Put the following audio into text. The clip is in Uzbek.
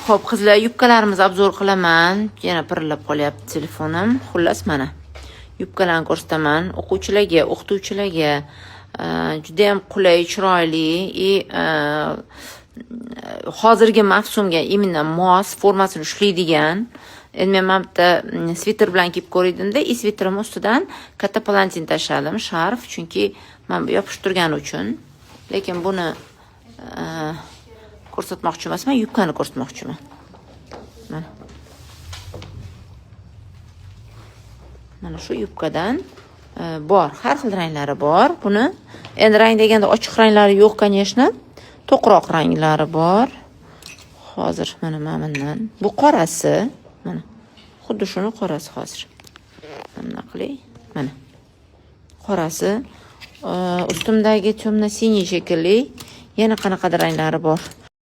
Xo'p, qizlar, yubkalarimizni obzor qilaman. Yana pirillab qolyapti telefonim. Xullas, mana yubkalarni ko'rsataman. O'quvchilarga, o'qituvchilarga juda ham qulay, chiroyli hozirgi mavsumga imенно mos, formasini ushlaydigan. Endi men bitta sviter bilan kiyib ko'rdimda, sviterim ustidan katta palantin tashladim, sharf, chunki men yopishtirgani uchun. Lekin buni ko'rsatmoqchi emasman, yubkani ko'rsatmoqchiman. Mana shu yubkadan bor, har xil ranglari bor. Buni endi rang deganda ochiq ranglari yo'q, конечно. To'qroq ranglari bor. Hozir mana bundan. Bu qorasi, mana. Xuddi shuni qorasi hozir. Mana qilay. Mana. Qorasi, ustimdagi temno-siniy shekilli yana qanaqadir ranglari bor.